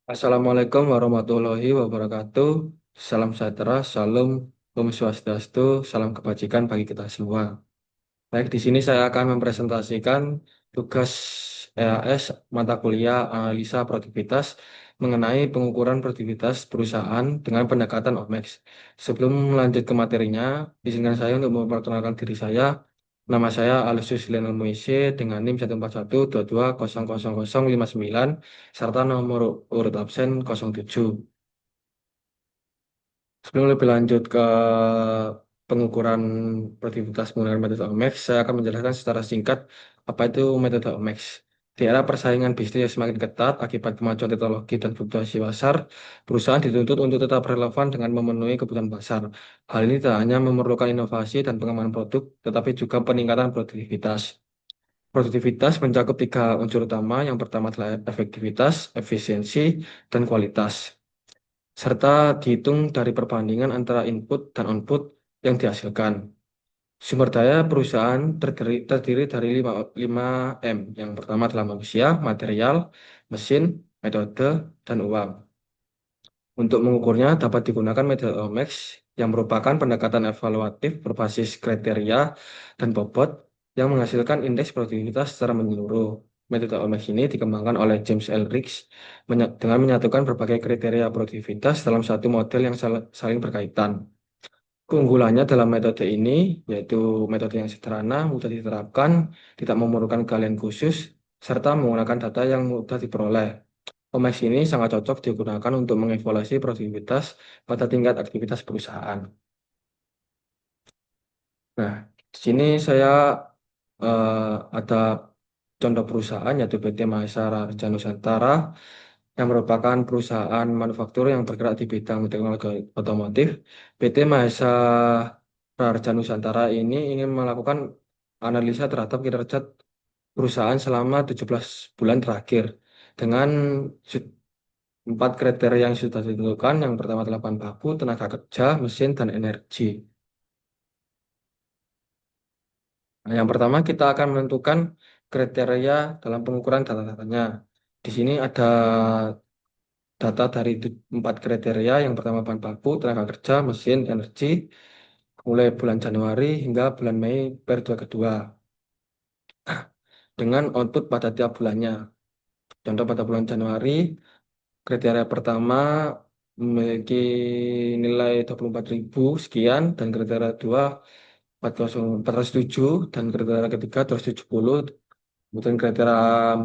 Assalamualaikum warahmatullahi wabarakatuh. Salam sejahtera, salam, Om Swastiastu, salam kebajikan bagi kita semua. Baik, di sini saya akan mempresentasikan tugas EAS mata kuliah analisa produktivitas mengenai pengukuran produktivitas perusahaan dengan pendekatan OMEX. Sebelum melanjut ke materinya, izinkan saya untuk memperkenalkan diri saya. Nama saya Alusius Lionel Moise dengan NIM 14122000059 serta nomor urut absen 07. Sebelum lebih lanjut ke pengukuran produktivitas menggunakan metode OMEX, saya akan menjelaskan secara singkat apa itu metode OMEX. Di era persaingan bisnis yang semakin ketat akibat kemajuan teknologi dan fluktuasi pasar, perusahaan dituntut untuk tetap relevan dengan memenuhi kebutuhan pasar. Hal ini tidak hanya memerlukan inovasi dan pengembangan produk, tetapi juga peningkatan produktivitas. Produktivitas mencakup tiga unsur utama. Yang pertama adalah efektivitas, efisiensi, dan kualitas, serta dihitung dari perbandingan antara input dan output yang dihasilkan. Sumber daya perusahaan terdiri dari 5M. Yang pertama adalah manusia, material, mesin, metode, dan uang. Untuk mengukurnya dapat digunakan metode OMEX yang merupakan pendekatan evaluatif berbasis kriteria dan bobot yang menghasilkan indeks produktivitas secara menyeluruh. Metode OMEX ini dikembangkan oleh James L. Riggs dengan menyatukan berbagai kriteria produktivitas dalam satu model yang saling berkaitan. Keunggulannya dalam metode ini yaitu metode yang sederhana, mudah diterapkan, tidak memerlukan keahlian khusus, serta menggunakan data yang mudah diperoleh. Omex ini sangat cocok digunakan untuk mengevaluasi produktivitas pada tingkat aktivitas perusahaan. Nah, di sini saya eh, ada contoh perusahaan yaitu PT Mahesa Raharja Nusantara yang merupakan perusahaan manufaktur yang bergerak di bidang teknologi otomotif. PT Mahesa Raharja Nusantara ini ingin melakukan analisa terhadap kinerja perusahaan selama 17 bulan terakhir dengan empat kriteria yang sudah ditentukan. Yang pertama adalah bahan baku, tenaga kerja, mesin, dan energi. Nah, yang pertama kita akan menentukan kriteria dalam pengukuran data-datanya. Di sini ada data dari empat kriteria. Yang pertama bahan baku, tenaga kerja, mesin, energi, mulai bulan Januari hingga bulan Mei periode kedua dengan output pada tiap bulannya. Contoh pada bulan Januari, kriteria pertama memiliki nilai 24.000 sekian dan kriteria dua 407 dan kriteria ketiga 270, kemudian kriteria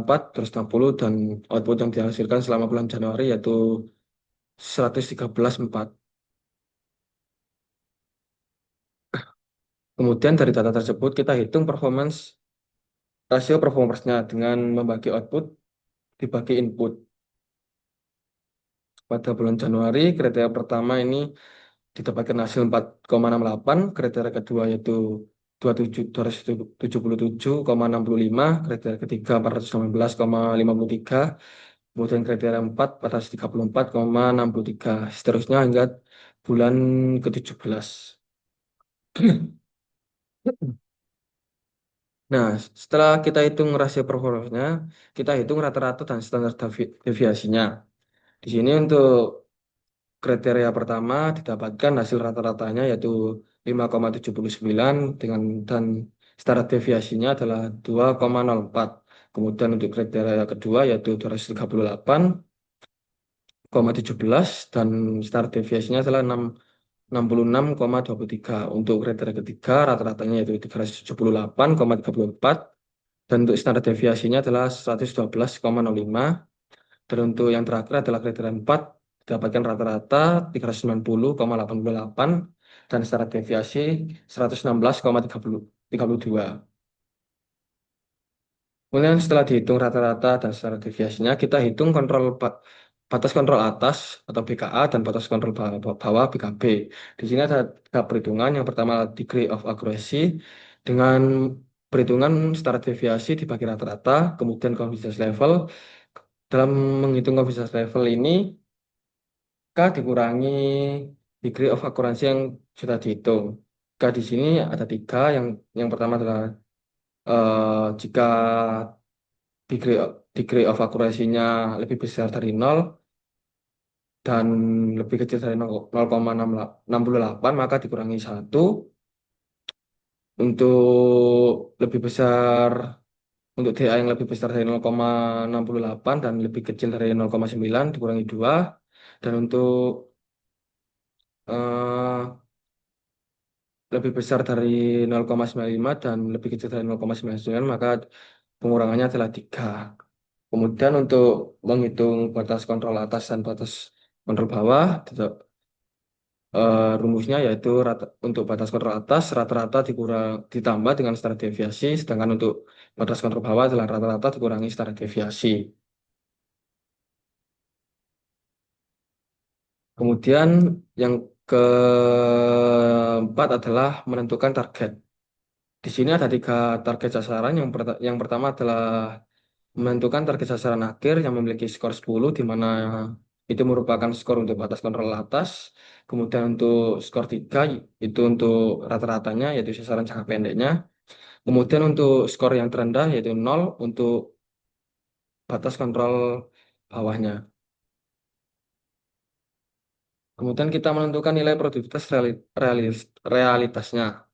4 260 dan output yang dihasilkan selama bulan Januari yaitu 113,4. Kemudian dari data tersebut kita hitung rasio performance-nya dengan membagi output dibagi input. Pada bulan Januari kriteria pertama ini didapatkan hasil 4,68, kriteria kedua yaitu 277,65, kriteria ketiga 419,53, kemudian kriteria 4 434,63, seterusnya hingga bulan ke-17. Nah, setelah kita hitung rasio performanya, kita hitung rata-rata dan standar deviasinya. Di sini untuk kriteria pertama didapatkan hasil rata-ratanya yaitu 5,79 dan standar deviasinya adalah 2,04. Kemudian untuk kriteria kedua yaitu 238,17 dan standar deviasinya adalah 66,23. Untuk kriteria ketiga rata-ratanya yaitu 378,34 dan untuk standar deviasinya adalah 112,05. Dan untuk yang terakhir adalah kriteria 4, didapatkan rata-rata 390,88 dan secara deviasi 116,32. Kemudian setelah dihitung rata-rata dan secara deviasinya, kita hitung batas kontrol atas atau BKA dan batas kontrol bawah BKB. Di sini ada tiga perhitungan. Yang pertama degree of accuracy dengan perhitungan secara deviasi dibagi rata-rata, kemudian confidence level. Dalam menghitung confidence level ini, K dikurangi degree of accuracy yang sudah dihitung. K di sini ada tiga. Yang pertama adalah jika degree, degree of accuracy-nya lebih besar dari nol, dan lebih kecil dari 0,68 maka dikurangi satu. Untuk lebih besar untuk DA yang lebih besar dari 0,68 dan lebih kecil dari 0,9 dikurangi 2. Dan untuk eh, lebih besar dari 0,95 dan lebih kecil dari 0,99 maka pengurangannya adalah 3. Kemudian untuk menghitung batas kontrol atas dan batas kontrol bawah, rumusnya yaitu untuk batas kontrol atas rata-rata ditambah dengan standar deviasi, sedangkan untuk batas kontrol bawah adalah rata-rata dikurangi standar deviasi. Kemudian yang keempat adalah menentukan target. Di sini ada 3 target sasaran. Yang pertama adalah menentukan target sasaran akhir yang memiliki skor 10, di mana itu merupakan skor untuk batas kontrol atas. Kemudian untuk skor 3 itu untuk rata-ratanya, yaitu sasaran jangka pendeknya. Kemudian untuk skor yang terendah, yaitu 0 untuk batas kontrol bawahnya. Kemudian kita menentukan nilai produktivitas realitasnya.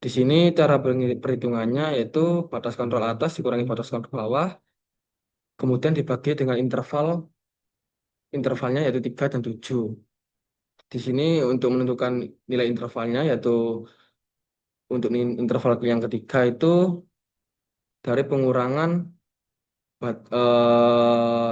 Di sini cara perhitungannya yaitu batas kontrol atas dikurangi batas kontrol bawah, kemudian dibagi dengan intervalnya yaitu 3 dan 7. Di sini untuk menentukan nilai intervalnya yaitu untuk interval yang ketiga itu dari pengurangan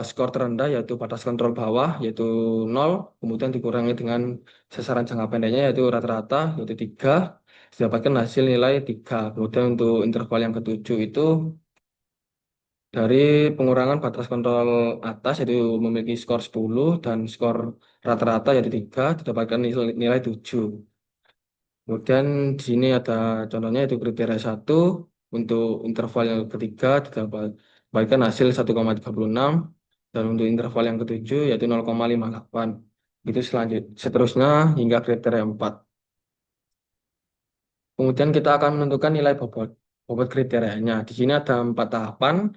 skor terendah yaitu batas kontrol bawah yaitu 0, kemudian dikurangi dengan sasaran jangka pendeknya yaitu rata-rata yaitu 3, didapatkan hasil nilai 3. Kemudian untuk interval yang ketujuh itu dari pengurangan batas kontrol atas yaitu memiliki skor 10 dan skor rata-rata yaitu 3, didapatkan nilai 7. Kemudian di sini ada contohnya itu kriteria satu untuk interval yang ketiga didapatkan hasil 1,36 dan untuk interval yang ketujuh yaitu 0,58. Itu seterusnya hingga kriteria 4. Kemudian kita akan menentukan nilai bobot bobot kriterianya. Di sini ada 4 tahapan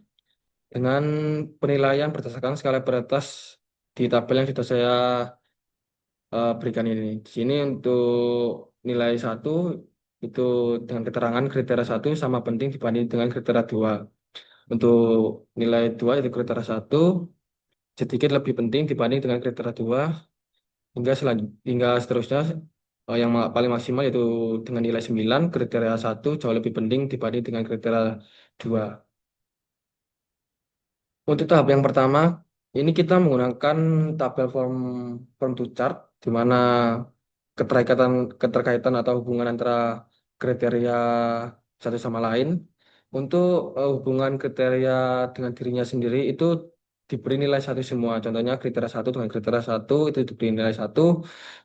dengan penilaian berdasarkan skala prioritas di tabel yang sudah saya berikan ini. Di sini untuk nilai satu itu dengan keterangan kriteria satu sama penting dibanding dengan kriteria 2. Untuk nilai 2 itu kriteria satu sedikit lebih penting dibanding dengan kriteria 2 hingga seterusnya paling maksimal yaitu dengan nilai 9 kriteria satu jauh lebih penting dibanding dengan kriteria 2. Untuk tahap yang pertama, ini kita menggunakan tabel form to chart, di mana keterkaitan keterkaitan atau hubungan antara kriteria satu sama lain. Untuk hubungan kriteria dengan dirinya sendiri itu diberi nilai satu semua. Contohnya kriteria satu dengan kriteria satu itu diberi nilai satu,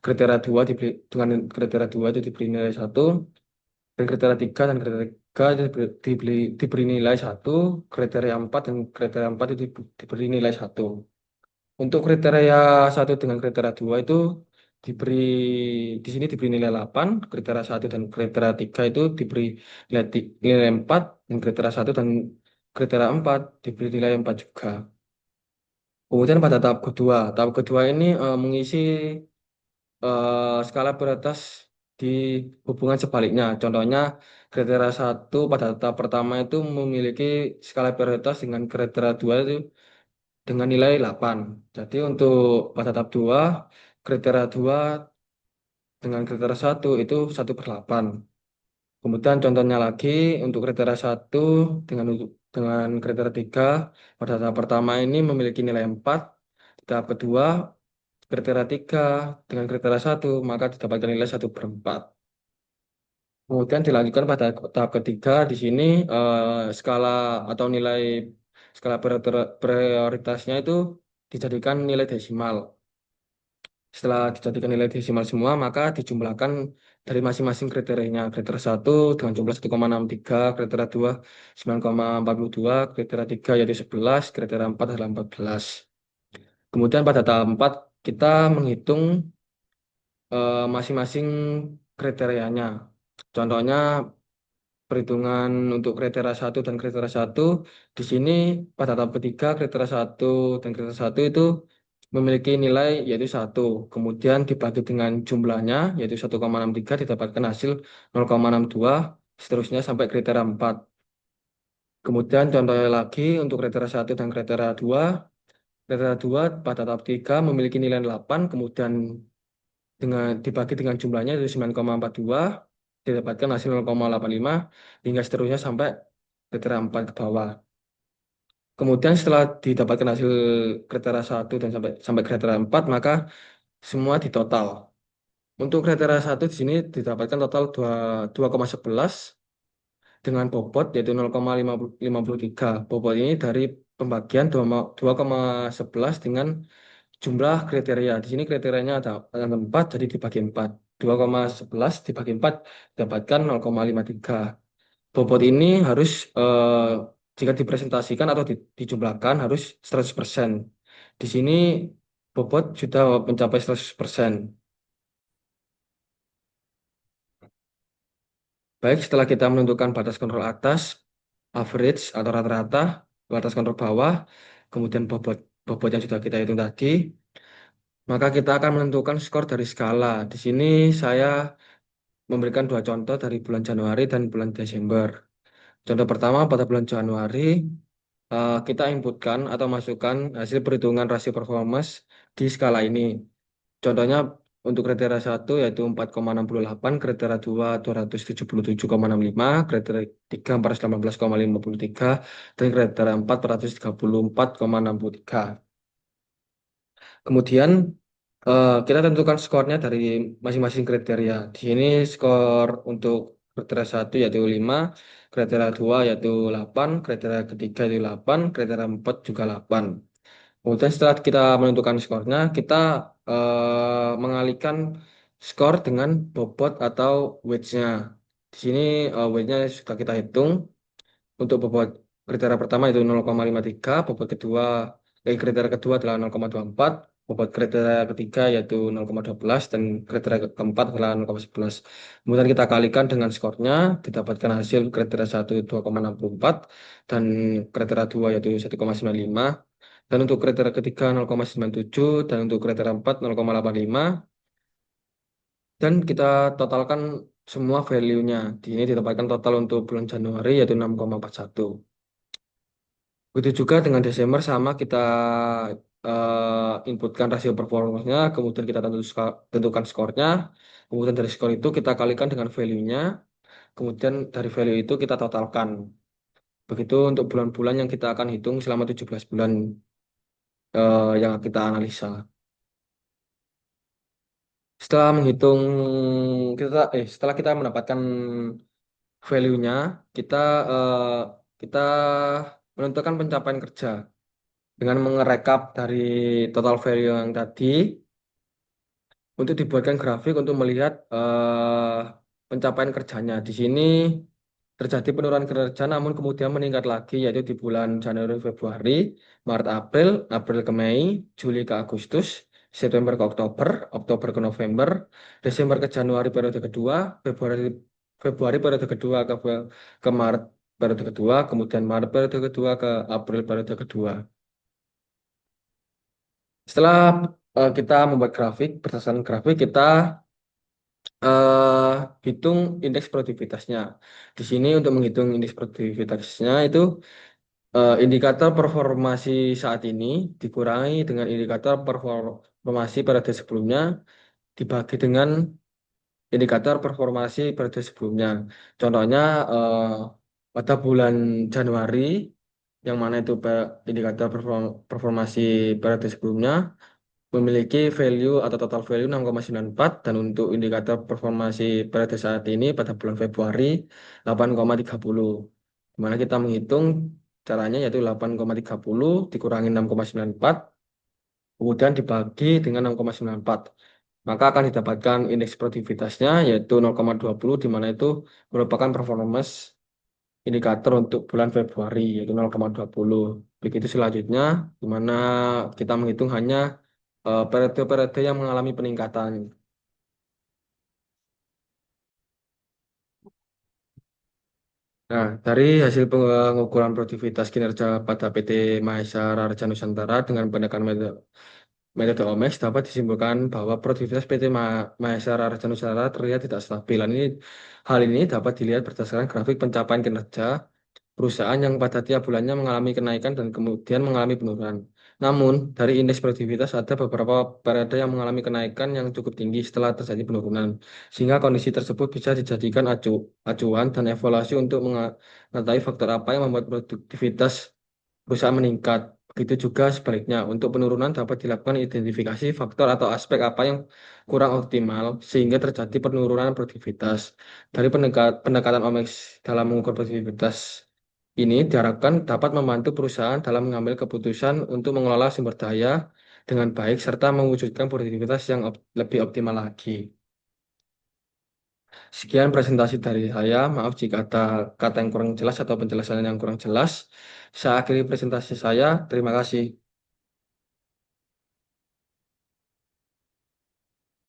kriteria dua dengan kriteria dua itu diberi nilai satu, dan kriteria 3 dan kriteria 3 itu diberi nilai satu, kriteria 4 dan kriteria 4 itu diberi nilai satu. Untuk kriteria satu dengan kriteria 2 itu diberi di sini diberi nilai 8, kriteria satu dan kriteria 3 itu diberi nilai 4 dan kriteria satu dan kriteria 4 diberi nilai 4 juga. Kemudian pada tahap kedua ini mengisi skala prioritas di hubungan sebaliknya. Contohnya, kriteria satu pada tahap pertama itu memiliki skala prioritas dengan kriteria 2 itu dengan nilai 8. Jadi untuk pada tahap 2 kriteria 2 dengan kriteria satu itu 1/8. Kemudian contohnya lagi untuk kriteria satu dengan kriteria 3 pada tahap pertama ini memiliki nilai 4. Di tahap kedua kriteria 3 dengan kriteria satu maka didapatkan nilai 1/4. Kemudian dilanjutkan pada tahap ketiga di sini skala atau nilai skala prioritasnya itu dijadikan nilai desimal. Setelah dijadikan nilai desimal semua maka dijumlahkan dari masing-masing kriterianya. Kriteria satu dengan jumlah 1,63, kriteria 2 9,42, kriteria 3 yaitu 11, kriteria 4 adalah 14. Kemudian pada tahap 4 kita menghitung masing-masing kriterianya. Contohnya perhitungan untuk kriteria satu dan kriteria satu di sini pada tahap ketiga kriteria satu dan kriteria satu itu memiliki nilai yaitu satu. Kemudian dibagi dengan jumlahnya yaitu 1,63 didapatkan hasil 0,62 seterusnya sampai kriteria 4. Kemudian contohnya lagi untuk kriteria satu dan kriteria 2. Kriteria 2 pada tahap 3 memiliki nilai 8, kemudian dengan dibagi dengan jumlahnya itu 9,42 didapatkan hasil 0,85 hingga seterusnya sampai kriteria 4 ke bawah. Kemudian setelah didapatkan hasil kriteria satu dan sampai sampai kriteria 4 maka semua ditotal. Untuk kriteria satu di sini didapatkan total 2,11 dengan bobot yaitu 0,53. Bobot ini dari pembagian 2,11 dengan jumlah kriteria. Di sini kriterianya ada 4, jadi dibagi 4. 2,11 dibagi 4 dapatkan 0,53. Bobot ini harus jika dipresentasikan atau dijumlahkan harus 100%. Di sini bobot sudah mencapai 100%. Baik, setelah kita menentukan batas kontrol atas, average atau rata-rata, batas kontrol bawah, kemudian bobot yang sudah kita hitung tadi, maka kita akan menentukan skor dari skala. Di sini saya memberikan dua contoh dari bulan Januari dan bulan Desember. Contoh pertama pada bulan Januari, kita inputkan atau masukkan hasil perhitungan rasio performance di skala ini. Contohnya untuk kriteria satu yaitu 4,68, kriteria 2 277,65, kriteria 3 418,53, dan kriteria 4 434,63. Kemudian kita tentukan skornya dari masing-masing kriteria. Di sini skor untuk kriteria satu yaitu 5, kriteria 2 yaitu 8, kriteria ketiga yaitu 8, kriteria 4 juga 8. Kemudian setelah kita menentukan skornya, kita mengalihkan skor dengan bobot atau weights-nya. Di sini weight-nya sudah kita hitung. Untuk bobot kriteria pertama itu 0,53, bobot kedua kriteria kedua adalah 0,24, bobot kriteria ketiga yaitu 0,12 dan kriteria keempat adalah 0,11. Kemudian kita kalikan dengan skornya, didapatkan hasil kriteria satu 2,64 dan kriteria 2 yaitu 1,95 dan untuk kriteria ketiga 0,97 dan untuk kriteria 4 0,85 dan kita totalkan semua value-nya. Di ini didapatkan total untuk bulan Januari yaitu 6,41. Begitu juga dengan Desember sama kita inputkan rasio performanya, kemudian kita tentukan skornya, kemudian dari skor itu kita kalikan dengan value-nya, kemudian dari value itu kita totalkan. Begitu untuk bulan-bulan yang kita akan hitung selama 17 bulan yang kita analisa. Setelah menghitung setelah kita mendapatkan value-nya, kita eh, kita menentukan pencapaian kerja dengan mengerekap dari total value yang tadi untuk dibuatkan grafik untuk melihat pencapaian kerjanya. Di sini terjadi penurunan kerja namun kemudian meningkat lagi yaitu di bulan Januari, Februari, Maret, April, April ke Mei, Juli ke Agustus, September ke Oktober, Oktober ke November, Desember ke Januari periode kedua, Februari Februari periode kedua ke Maret periode kedua, kemudian Maret periode kedua ke April periode kedua. Setelah kita membuat grafik, berdasarkan grafik kita eh, hitung indeks produktivitasnya. Di sini untuk menghitung indeks produktivitasnya itu indikator performasi saat ini dikurangi dengan indikator performasi periode sebelumnya dibagi dengan indikator performasi periode sebelumnya. Contohnya pada bulan Januari yang mana itu indikator performasi periode sebelumnya memiliki value atau total value 6,94 dan untuk indikator performasi periode saat ini pada bulan Februari 8,30. Di mana kita menghitung caranya yaitu 8,30 dikurangi 6,94 kemudian dibagi dengan 6,94. Maka akan didapatkan indeks produktivitasnya yaitu 0,20 di mana itu merupakan performance indikator untuk bulan Februari yaitu 0,20. Begitu selanjutnya di mana kita menghitung hanya periode-periode yang mengalami peningkatan. Nah, dari hasil pengukuran produktivitas kinerja pada PT Mahesa Raja Nusantara dengan menggunakan metode metode OMEX dapat disimpulkan bahwa produktivitas PT Mahesara Raja Nusantara terlihat tidak stabil. Hal ini dapat dilihat berdasarkan grafik pencapaian kinerja perusahaan yang pada tiap bulannya mengalami kenaikan dan kemudian mengalami penurunan. Namun, dari indeks produktivitas ada beberapa periode yang mengalami kenaikan yang cukup tinggi setelah terjadi penurunan, sehingga kondisi tersebut bisa dijadikan acuan dan evaluasi untuk mengetahui faktor apa yang membuat produktivitas perusahaan meningkat. Begitu juga sebaliknya, untuk penurunan dapat dilakukan identifikasi faktor atau aspek apa yang kurang optimal sehingga terjadi penurunan produktivitas. Dari pendekatan OMEX dalam mengukur produktivitas ini diharapkan dapat membantu perusahaan dalam mengambil keputusan untuk mengelola sumber daya dengan baik serta mewujudkan produktivitas yang lebih optimal lagi. Sekian presentasi dari saya. Maaf jika ada kata yang kurang jelas atau penjelasan yang kurang jelas. Saya akhiri presentasi saya. Terima kasih.